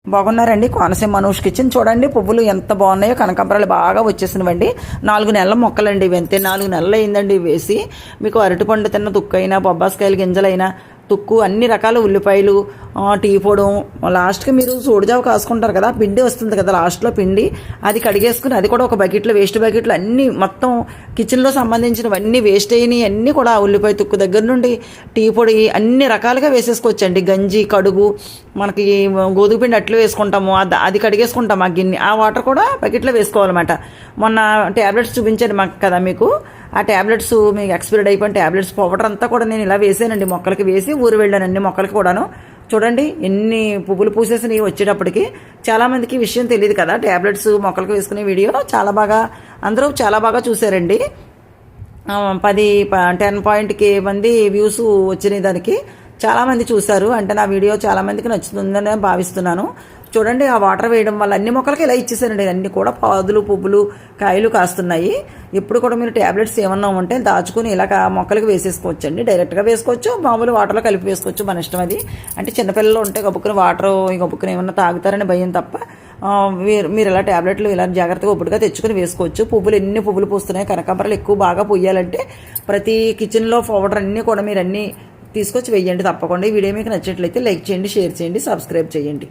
బాగున్నారండి. కోనసీమ మనోజ్ కిచెన్ చూడండి. పువ్వులు ఎంత బాగున్నాయో, కనకాంబరాలు బాగా వచ్చేసినవండి. 4 నెలల మొక్కలండి ఇవి. అంతే 4 నెలలు అయిందండి వేసి. మీకు అరటిపండు తిన్న తుక్కైనా, బొబ్బాస్కాయలు గింజలైనా, తుక్కు, అన్ని రకాల ఉల్లిపాయలు, టీ పొడం, లాస్ట్కి మీరు సోడిజావ కాసుకుంటారు కదా, పిండి వస్తుంది కదా లాస్ట్లో పిండి, అది కడిగేసుకుని అది కూడా ఒక బకెట్లో, వేస్ట్ బకెట్లో అన్నీ మొత్తం కిచెన్లో సంబంధించినవన్నీ వేస్ట్ అయినవి అన్నీ కూడా ఉల్లిపాయ తుక్కు దగ్గర నుండి టీ పొడి అన్ని రకాలుగా వేసేసుకోవచ్చండి. గంజి, కడుగు, మనకి గోధుమ పిండి అట్లు వేసుకుంటాము, అది కడిగేసుకుంటాం. ఆ గిన్నె, ఆ వాటర్ కూడా బకెట్లో వేసుకోవాలన్నమాట. మొన్న ట్యాబ్లెట్స్ చూపించాను మాకు కదా మీకు, ఆ ట్యాబ్లెట్స్ మీకు ఎక్స్పైర్డ్ అయిపోయిన ట్యాబ్లెట్స్ పౌడర్ అంతా కూడా నేను ఇలా వేసానండి. మొక్కలకి వేసి ఊరు వెళ్ళాను అన్ని మొక్కలకి కూడాను. చూడండి ఎన్ని పువ్వులు పూసేసినవి వచ్చేటప్పటికి. చాలామందికి విషయం తెలియదు కదా, ట్యాబ్లెట్స్ మొక్కలకి వేసుకునే వీడియో అందరూ చాలా బాగా చూసారండి. 10 మంది వ్యూస్ వచ్చినాయి దానికి. చాలామంది చూశారు, అంటే నా వీడియో చాలామందికి నచ్చుతుందని భావిస్తున్నాను. చూడండి, ఆ వాటర్ వేయడం వల్ల అన్ని మొక్కలకి ఇలా ఇచ్చేసానండి. అన్ని కూడా పాదులు, పువ్వులు, కాయలు కాస్తున్నాయి. ఎప్పుడు కూడా మీరు ట్యాబ్లెట్స్ ఏమన్నా ఉంటే దాచుకుని ఇలా మొక్కలకి వేసేసుకోవచ్చు అండి. డైరెక్ట్గా వేసుకోవచ్చు, మామూలు వాటర్లో కలిపి వేసుకోవచ్చు, మన ఇష్టం అది. అంటే చిన్నపిల్లలు ఉంటే గబుక్కుని వాటర్ గబుక్కుని ఏమన్నా తాగుతారని భయం తప్ప మీరు ఇలా ట్యాబ్లెట్లు ఇలా జాగ్రత్తగా ఒప్పుడుగా తెచ్చుకుని వేసుకోవచ్చు. పువ్వులు ఎన్ని పువ్వులు పూస్తున్నాయి. కనకాంబరాలు ఎక్కువ బాగా పూయాలంటే ప్రతి కిచెన్లో పౌడర్ అన్నీ కూడా మీరు అన్నీ తీసుకొచ్చి వేయండి తప్పకుండా. ఈ వీడియో మీకు నచ్చినట్లయితే లైక్ చేయండి, షేర్ చేయండి, సబ్స్క్రైబ్ చేయండి.